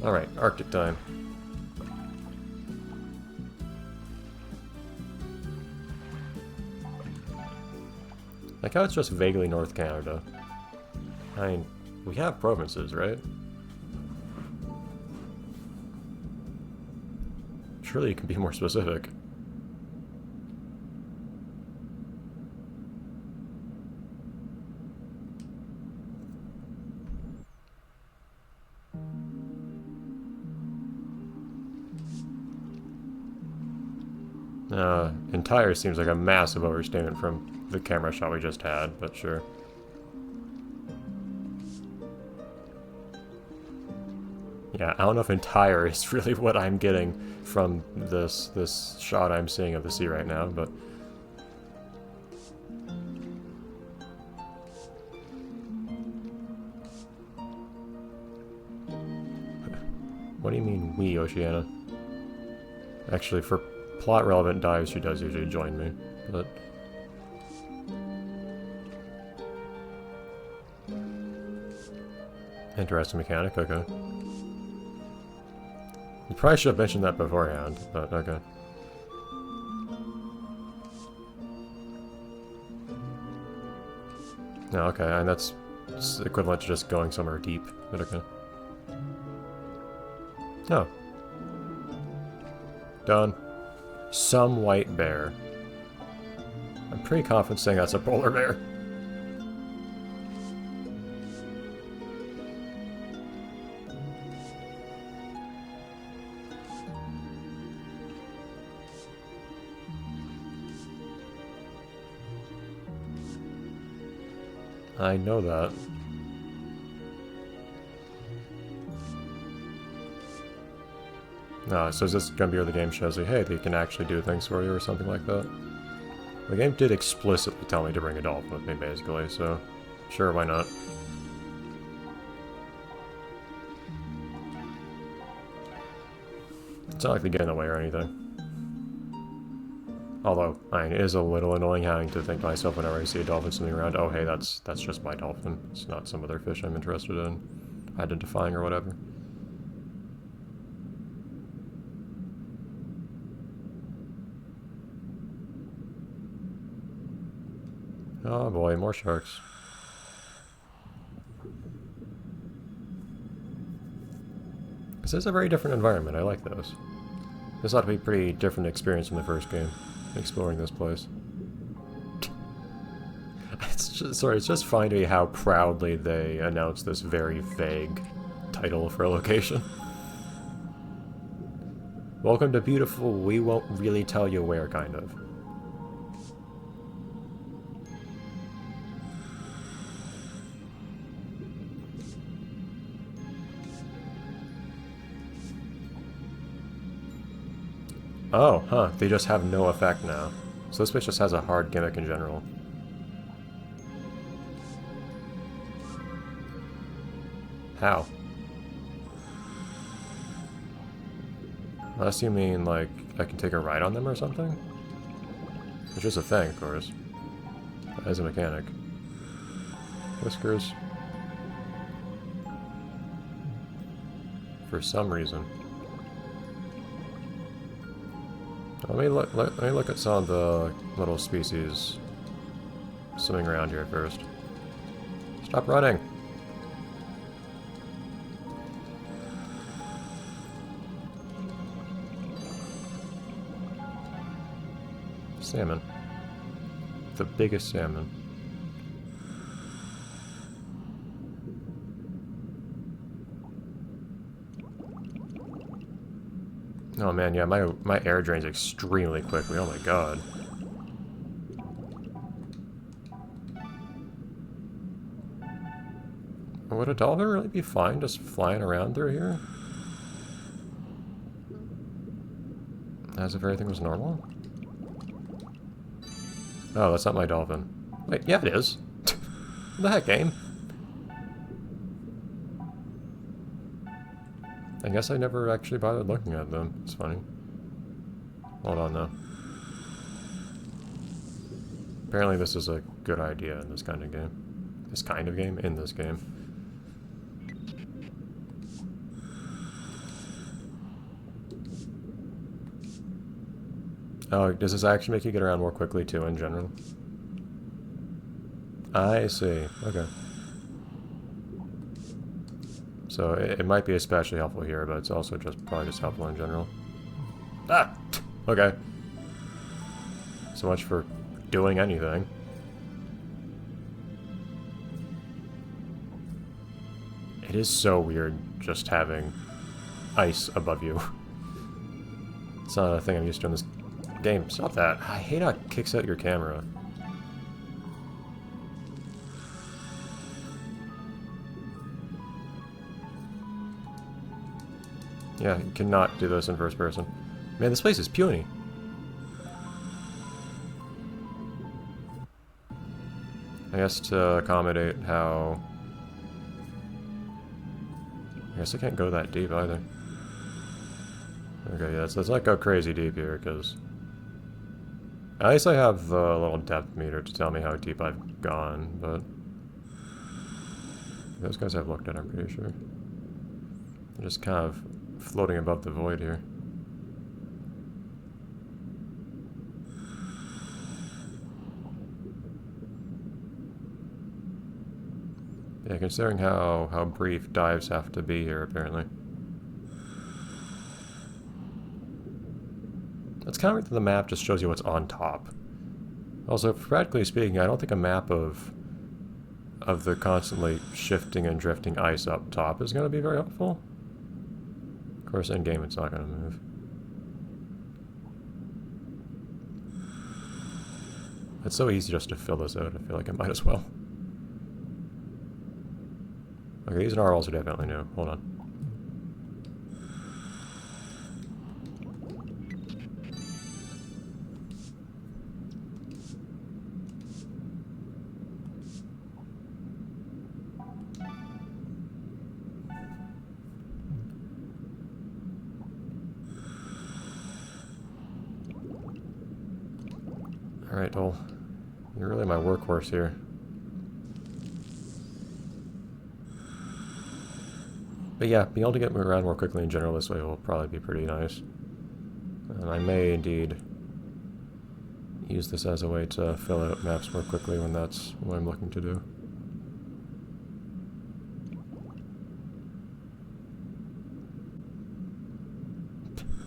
Alright, Arctic time. Like how it's just vaguely North Canada. I mean, we have provinces, right? Surely you can be more specific. Entire seems like a massive overstatement from the camera shot we just had, but sure. Yeah, I don't know if entire is really what I'm getting from this shot I'm seeing of the sea right now, but what do you mean we, Oceana? Actually, for plot relevant dives, she does usually join me, but interesting mechanic, okay. You probably should have mentioned that beforehand, but okay. No, okay, and that's equivalent to just going somewhere deep, but okay. Oh. Done. Some white bear. I'm pretty confident saying that's a polar bear. I know that. So is this gonna be where the game shows you, hey, they can actually do things for you or something like that? The game did explicitly tell me to bring a dolphin with me, basically, so sure, why not? It's not like they get in the way or anything. Although, it is a little annoying having to think to myself whenever I see a dolphin swimming around, oh hey, that's just my dolphin. It's not some other fish I'm interested in identifying or whatever. Oh boy, more sharks. This is a very different environment, I like those. This ought to be a pretty different experience from the first game, exploring this place. It's just funny to me how proudly they announced this very vague title for a location. Welcome to beautiful, we won't really tell you where, kind of. Oh, huh, they just have no effect now. So this place just has a hard gimmick in general. How? Unless you mean, like, I can take a ride on them or something? Which is a thing, of course. As a mechanic. Whiskers. For some reason. Let me look at some of the little species swimming around here first. Stop running! Salmon. The biggest salmon. Oh man, yeah, my air drains extremely quickly, oh my god. Would a dolphin really be fine just flying around through here? As if everything was normal? Oh, that's not my dolphin. Wait, yeah it is. What the heck, game? I guess I never actually bothered looking at them. It's funny. Hold on, though. Apparently this is a good idea in this kind of game. This kind of game? In this game. Oh, does this actually make you get around more quickly too in general? I see. Okay. So it might be especially helpful here, but it's also just probably just helpful in general. Ah! Okay. So much for doing anything. It is so weird just having ice above you. It's not a thing I'm used to in this game. Stop that. I hate how it kicks out your camera. Yeah, you cannot do this in first person. Man, this place is puny. I guess to accommodate how... I guess I can't go that deep either. Okay, yeah, let's not go crazy deep here, because... At least I have a little depth meter to tell me how deep I've gone, but... Those guys I've looked at, I'm pretty sure. They're just kind of floating above the void here. Yeah, considering how brief dives have to be here, apparently. It's kind of weird that the map just shows you what's on top. Also, practically speaking, I don't think a map of the constantly shifting and drifting ice up top is going to be very helpful. Of course, in game it's not going to move. It's so easy just to fill this out. I feel like I might as well. Okay, these narwhals are definitely new. Hold on. Alright, well, you're really my workhorse here. But yeah, being able to get around more quickly in general this way will probably be pretty nice. And I may indeed use this as a way to fill out maps more quickly when that's what I'm looking to do.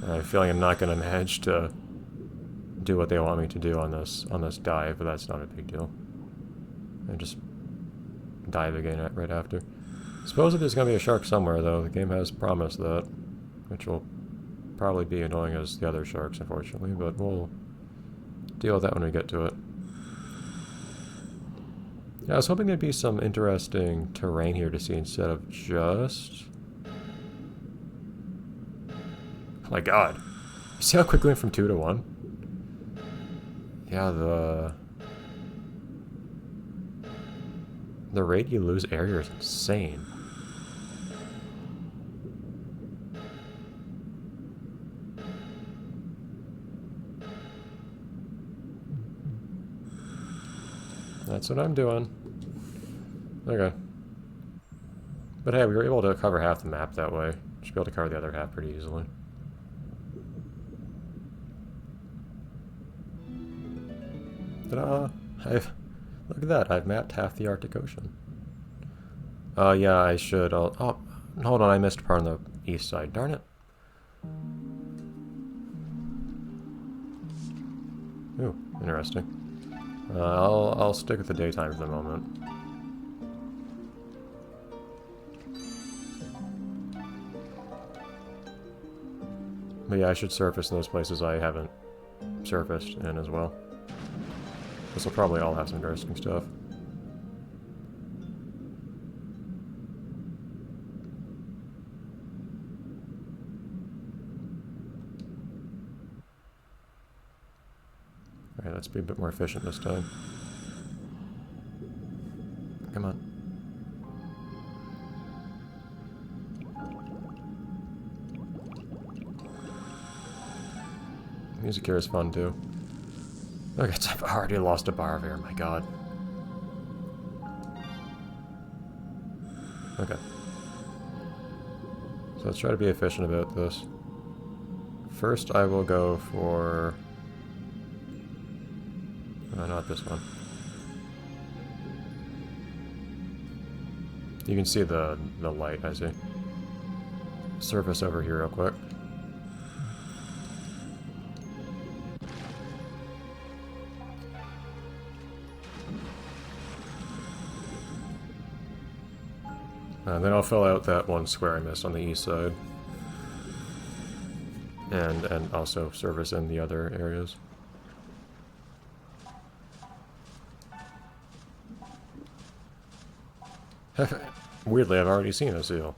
I have a feeling I'm not going to manage to do what they want me to do on this dive, but that's not a big deal. I just dive again right after. Supposedly there's going to be a shark somewhere, though. The game has promised that, which will probably be annoying as the other sharks, unfortunately, but we'll deal with that when we get to it. Yeah, I was hoping there'd be some interesting terrain here to see instead of just... Oh my god. You see how quickly went from 2 to 1? Yeah, the rate you lose area is insane. That's what I'm doing. Okay. But hey, we were able to cover half the map that way. Should be able to cover the other half pretty easily. Ta-da! Look at that, I've mapped half the Arctic Ocean. Yeah, I should. Oh, hold on, I missed part on the east side. Darn it. Ooh, interesting. I'll stick with the daytime for the moment. But yeah, I should surface in those places I haven't surfaced in as well. This will probably all have some interesting stuff. Alright, let's be a bit more efficient this time. Come on. Music here is fun too. Okay, I've already lost a bar of air, my god. Okay. So let's try to be efficient about this. First I will go for No, not this one. You can see the light, I see. Surface over here real quick. And then I'll fill out that one square I missed on the east side. And also service in the other areas. Weirdly, I've already seen a seal.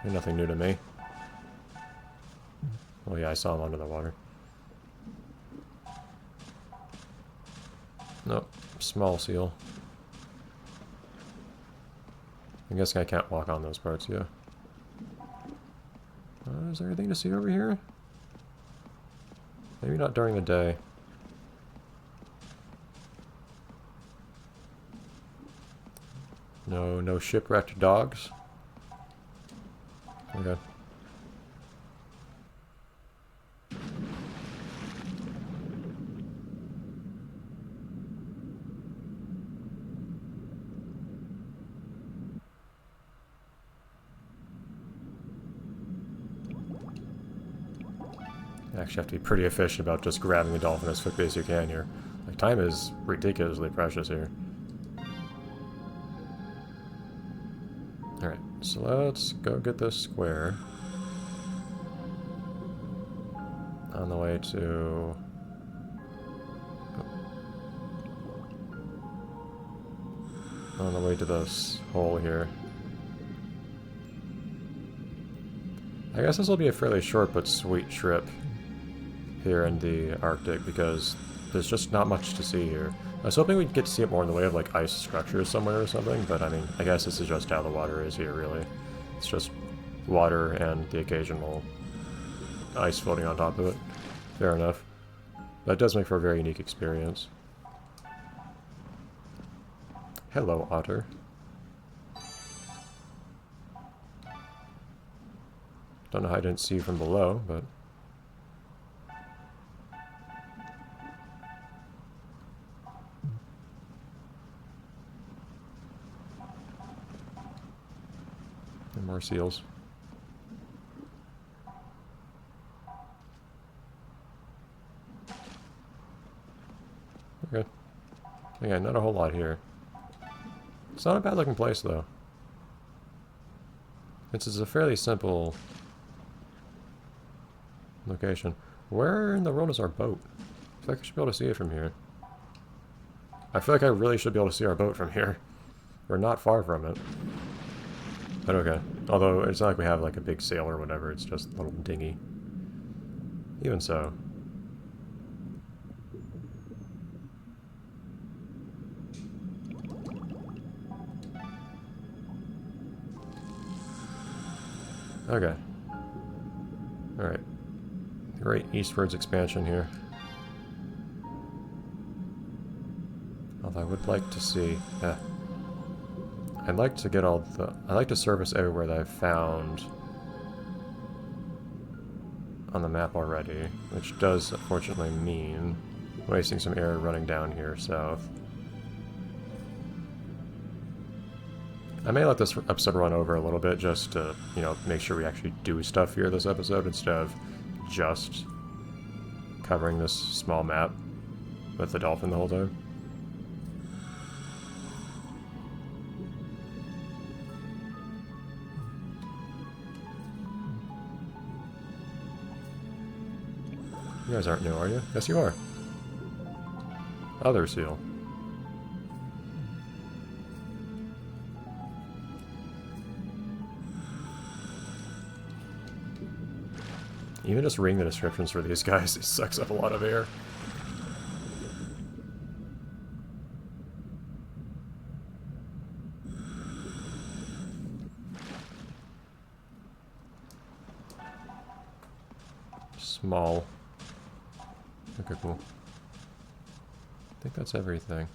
They're nothing new to me. Well, yeah, I saw him under the water. Nope, small seal. I'm guessing I can't walk on those parts, yeah. Is there anything to see over here? Maybe not during the day. No shipwrecked dogs? Okay. You actually have to be pretty efficient about just grabbing the dolphin as quickly as you can here. Like, time is ridiculously precious here. Alright, so let's go get this square. On the way to... on the way to this hole here. I guess this will be a fairly short but sweet trip here in the Arctic because there's just not much to see here. I was hoping we'd get to see it more in the way of like ice structures somewhere or something, but I mean, I guess this is just how the water is here, really. It's just water and the occasional ice floating on top of it. Fair enough. That does make for a very unique experience. Hello, otter. Don't know how I didn't see you from below, but... and more seals. Okay. Yeah, not a whole lot here. It's not a bad looking place, though. It's a fairly simple location. Where in the world is our boat? I feel like I should be able to see it from here. I feel like I really should be able to see our boat from here. We're not far from it. But okay. Although, it's not like we have like a big sail or whatever, it's just a little dinghy. Even so. Okay. Alright. Great eastwards expansion here. Although I would like to see... I'd like to get all the... I like to service everywhere that I've found on the map already, which does unfortunately mean wasting some air running down here south. I may let this episode run over a little bit just to, you know, make sure we actually do stuff here this episode instead of just covering this small map with the dolphin the whole time. You guys aren't new, are you? Yes, you are. Other seal. Even just reading the descriptions for these guys, it sucks up a lot of air. Small. Okay, cool. I think that's everything.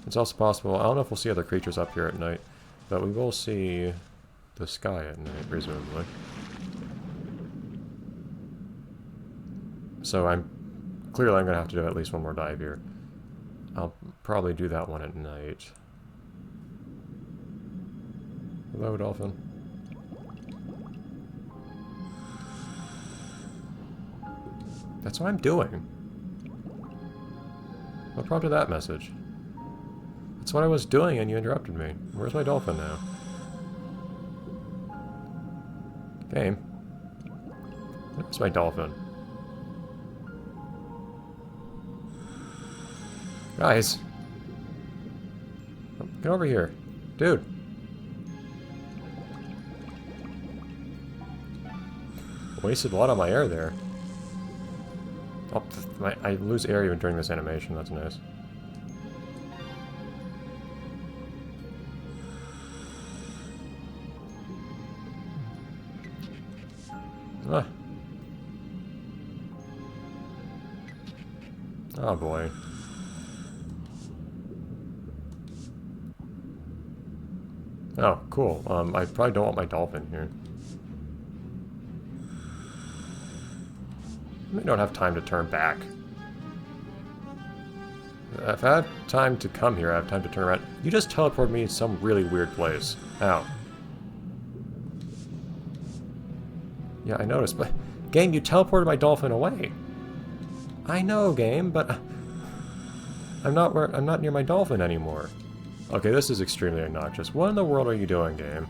It's also possible, I don't know if we'll see other creatures up here at night, but we will see the sky at night, presumably. So clearly I'm going to have to do at least one more dive here. I'll probably do that one at night. Hello, dolphin. That's what I'm doing. What prompted that message? That's what I was doing and you interrupted me. Where's my dolphin now? Game. Where's my dolphin? Guys! Get over here. Dude! Wasted a lot of my air there. Oh, I lose air even during this animation, that's nice. Ah. Oh boy. Oh, cool. I probably don't want my dolphin here. I don't have time to turn back. If I have time to come here, I have time to turn around. You just teleported me to some really weird place. Ow. Yeah, I noticed, but... Game, you teleported my dolphin away. I know, game, but... I'm not near my dolphin anymore. Okay, this is extremely obnoxious. What in the world are you doing, game?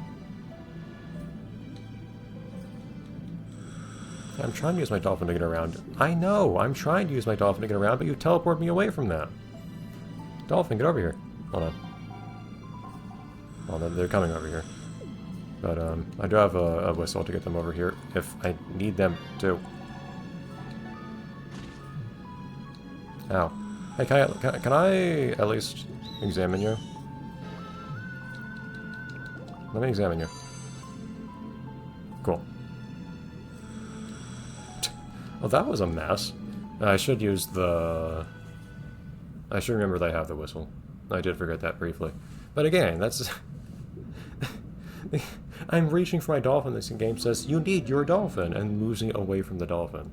I'm trying to use my dolphin to get around. I know, I'm trying to use my dolphin to get around, but you teleported me away from that. Dolphin, get over here. Hold on. Well, they're coming over here. But, I do have a whistle to get them over here if I need them to. Ow. Hey, can I at least examine you? Let me examine you. Cool. Well, that was a mess. I should use the... I should remember that I have the whistle. I did forget that briefly. But again, that's... I'm reaching for my dolphin. This game says, you need your dolphin, and moves me away from the dolphin.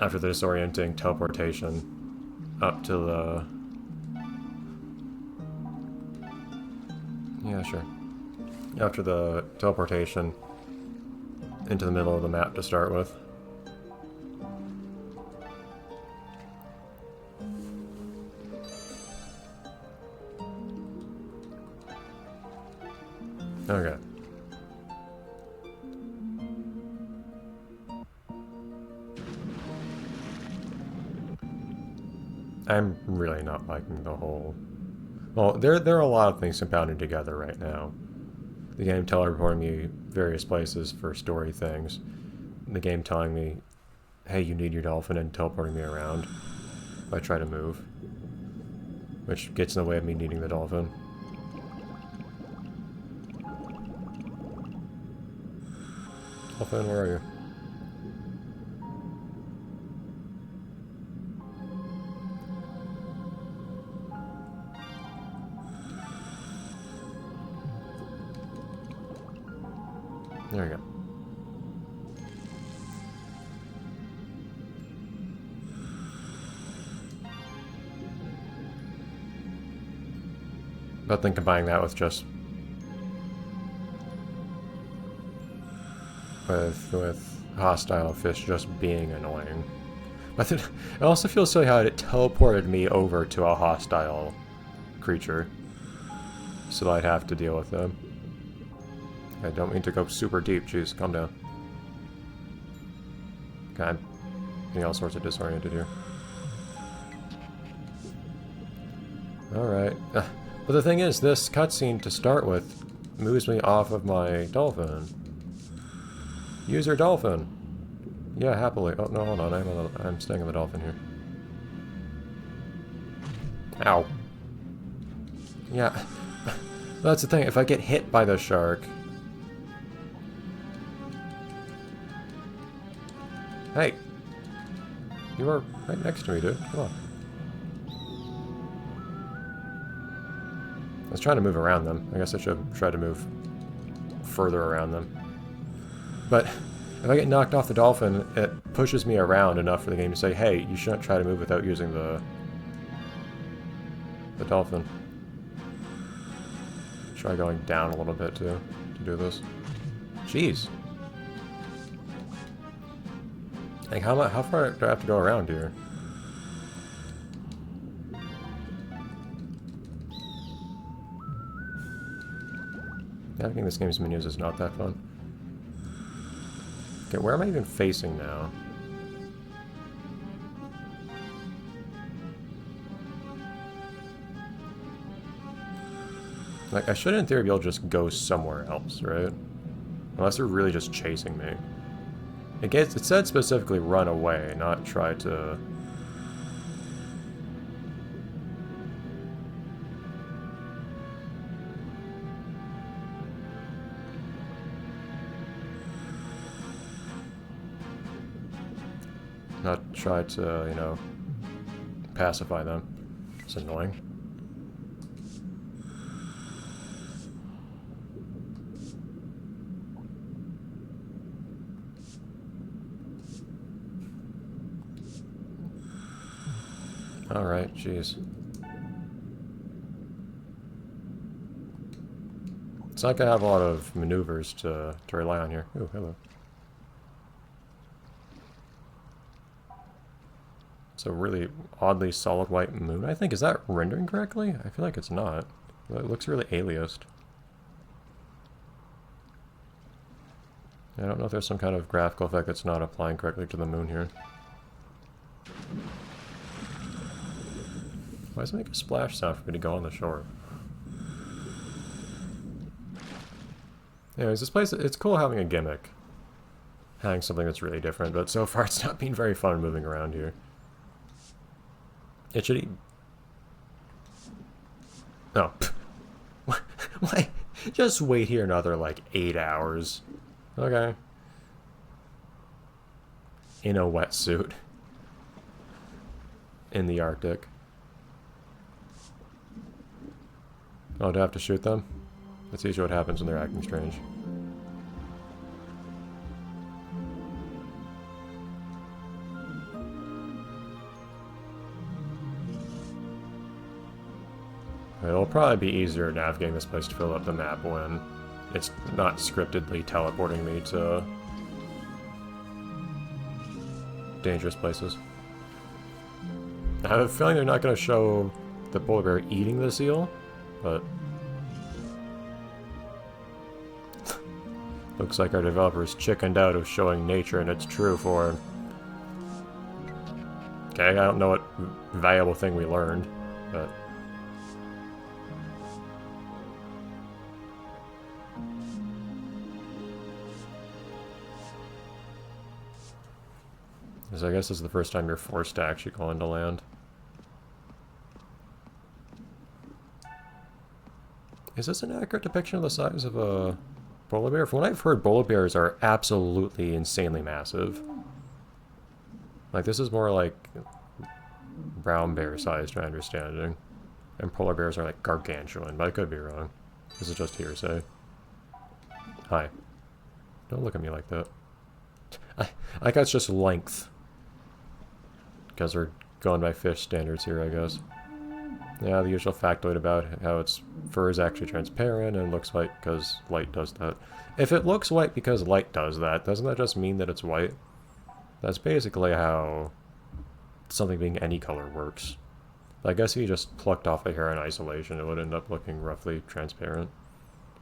After the disorienting teleportation up to the... Yeah, sure. After the teleportation into the middle of the map to start with. Okay. I'm really not liking the whole... Well, there are a lot of things compounded together right now. The game teleporting me various places for story things. The game telling me, hey, you need your dolphin, and teleporting me around if I try to move. Which gets in the way of me needing the dolphin. Dolphin, where are you? There we go. But then combining that with just... with hostile fish just being annoying. But then, it also feels silly how it teleported me over to a hostile creature. So that I'd have to deal with them. I don't mean to go super deep, jeez, calm down. Okay, I'm getting all sorts of disoriented here. Alright. But the thing is, this cutscene to start with moves me off of my dolphin. Use your dolphin! Yeah, happily. Oh, no, hold on, I'm staying on the dolphin here. Ow. Yeah. That's the thing, if I get hit by the shark... Hey! You are right next to me, dude. Come on. I was trying to move around them. I guess I should have tried to move further around them. But If I get knocked off the dolphin, it pushes me around enough for the game to say, hey, you shouldn't try to move without using the dolphin. Try going down a little bit to do this. Jeez. Like, how far do I have to go around here? Navigating this game's menus is not that fun. Okay, where am I even facing now? Like, I should in theory be able to just go somewhere else, right? Unless they're really just chasing me. It said specifically run away, not try to... Not try to, you know, pacify them. It's annoying. Alright, jeez. It's like I have a lot of maneuvers to rely on here. Ooh, hello. It's a really oddly solid white moon, I think. Is that rendering correctly? I feel like it's not. It looks really aliased. I don't know if there's some kind of graphical effect that's not applying correctly to the moon here. Why does it make a splash sound for me to go on the shore? Anyways, this place, it's cool having a gimmick. Having something that's really different, but so far it's not been very fun moving around here. It should eat... Oh. Why? Just wait here another, like, 8 hours. Okay. In a wetsuit. In the Arctic. Oh, do I have to shoot them? That's usually what happens when they're acting strange. It'll probably be easier navigating this place to fill up the map when it's not scriptedly teleporting me to dangerous places. I have a feeling they're not going to show the polar bear eating the seal, but looks like our developers chickened out of showing nature in its true form. Okay, I don't know what valuable thing we learned, but... So I guess this is the first time you're forced to actually go into land. Is this an accurate depiction of the size of a polar bear? From what I've heard, polar bears are absolutely insanely massive. Like, this is more like brown bear sized, my understanding. And polar bears are like gargantuan, but I could be wrong. This is just hearsay. Hi. Don't look at me like that. I think that's just length. Because we're going by fish standards here, I guess. Yeah, the usual factoid about how its fur is actually transparent and looks white because light does that. If it looks white because light does that, doesn't that just mean that it's white? That's basically how something being any color works. I guess if you just plucked off a hair in isolation, it would end up looking roughly transparent,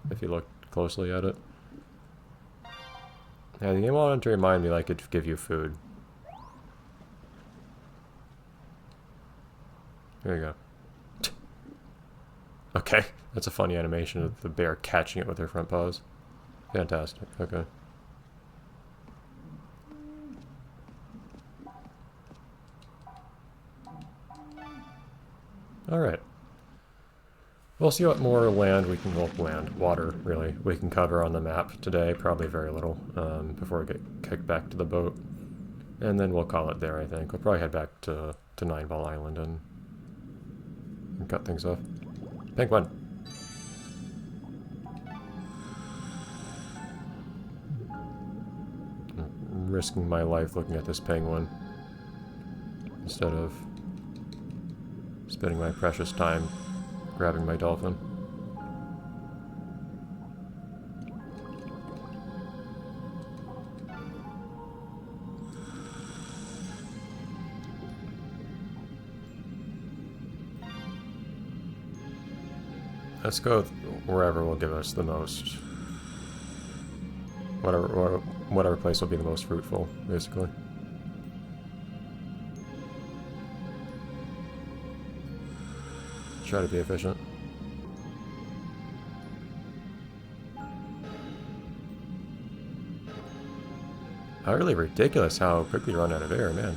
if you looked closely at it. Yeah, the game wanted to remind me like it'd give you food. There you go. Okay, that's a funny animation of the bear catching it with her front paws. Fantastic, okay. Alright. We'll see what more land we can, well, water, really, we can cover on the map today. Probably very little, before we get kicked back to the boat. And then we'll call it there, I think. We'll probably head back to Nine Ball Island and cut things off. Pink one. risking my life looking at this penguin instead of spending my precious time grabbing my dolphin. Let's go wherever will give us the most. Whatever place will be the most fruitful, basically. Try to be efficient. Utterly ridiculous how quickly you run out of air, man.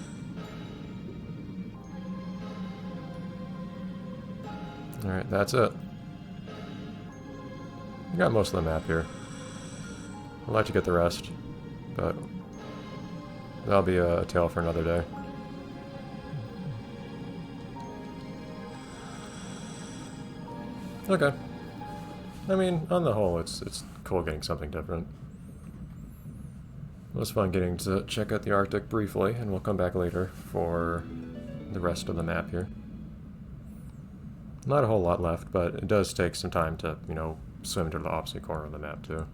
Alright, that's it. We got most of the map here. I'd like to get the rest, but that'll be a tale for another day. Okay. I mean, on the whole, it's cool getting something different. It was fun getting to check out the Arctic briefly, and we'll come back later for the rest of the map here. Not a whole lot left, but it does take some time to, you know, swim to the opposite corner of the map, too.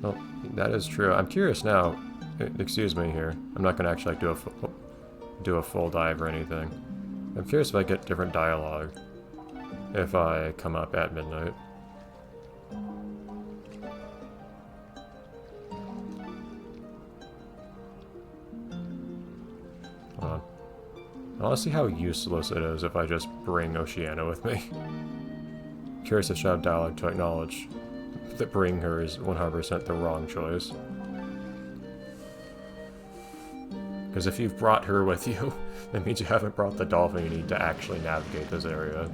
Oh, that is true. I'm curious now. Excuse me here. I'm not going to actually do a full dive or anything. I'm curious if I get different dialogue if I come up at midnight. Hold on. I want to see how useless it is if I just bring Oceana with me. Curious if she'll have dialogue to acknowledge that bringing her is 100% the wrong choice. Because if you've brought her with you, that means you haven't brought the dolphin you need to actually navigate this area.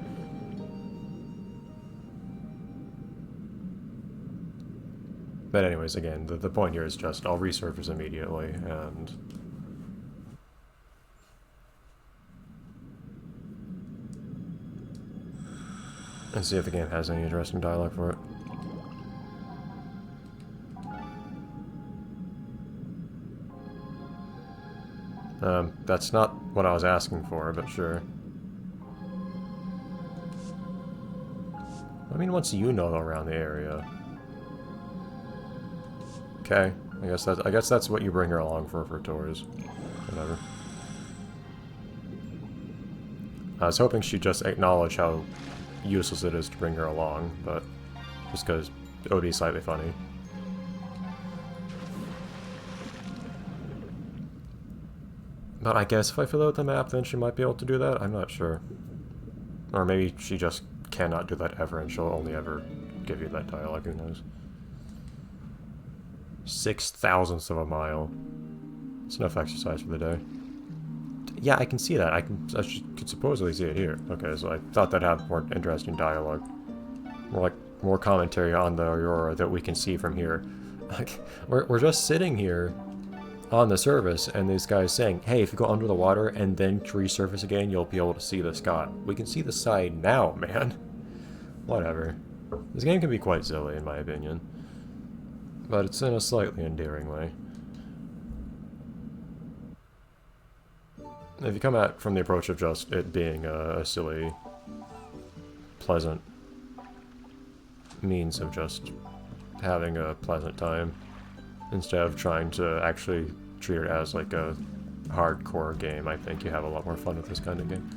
But anyways, again, the point here is just I'll resurface immediately, and see if the game has any interesting dialogue for it. That's not what I was asking for, but sure. I mean, once you know around the area. Okay, I guess that's what you bring her along for tours. Whatever. I was hoping she'd just acknowledge how useless it is to bring her along, but just because it would be slightly funny. But I guess if I fill out the map, then she might be able to do that? I'm not sure. Or maybe she just cannot do that ever, and she'll only ever give you that dialogue, who knows. 6/1000ths of a mile. It's enough exercise for the day. Yeah, I can see that. I could supposedly see it here. Okay, so I thought that'd have more interesting dialogue. More commentary on the Aurora that we can see from here. Like, we're just sitting here on the surface, and this guy's saying, hey, if you go under the water and then resurface again, you'll be able to see the sky. We can see the side now, man. Whatever. This game can be quite silly, in my opinion. But it's in a slightly endearing way. If you come at from the approach of just it being a silly, pleasant means of just having a pleasant time, instead of trying to actually treat it as like a hardcore game, I think you have a lot more fun with this kind of game.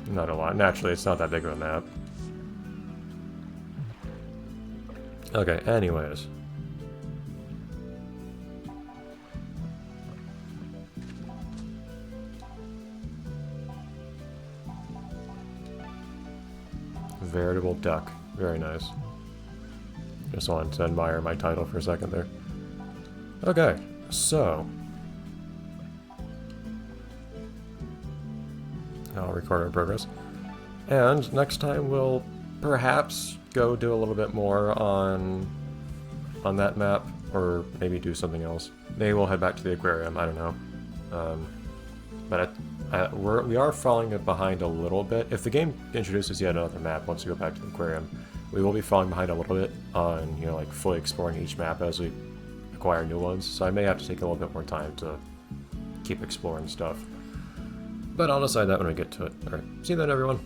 Not a lot. Naturally, it's not that big of a map. Okay, anyways. Veritable duck. Very nice. Just wanted to admire my title for a second there. Okay, so I'll record our progress. And next time we'll perhaps go do a little bit more on that map, or maybe do something else. Maybe we'll head back to the aquarium, I don't know. But we are falling behind a little bit. If the game introduces yet another map once we go back to the aquarium, we will be falling behind a little bit on, you know, like fully exploring each map as we acquire new ones. So I may have to take a little bit more time to keep exploring stuff. But I'll decide that when we get to it. Alright, see you then, everyone.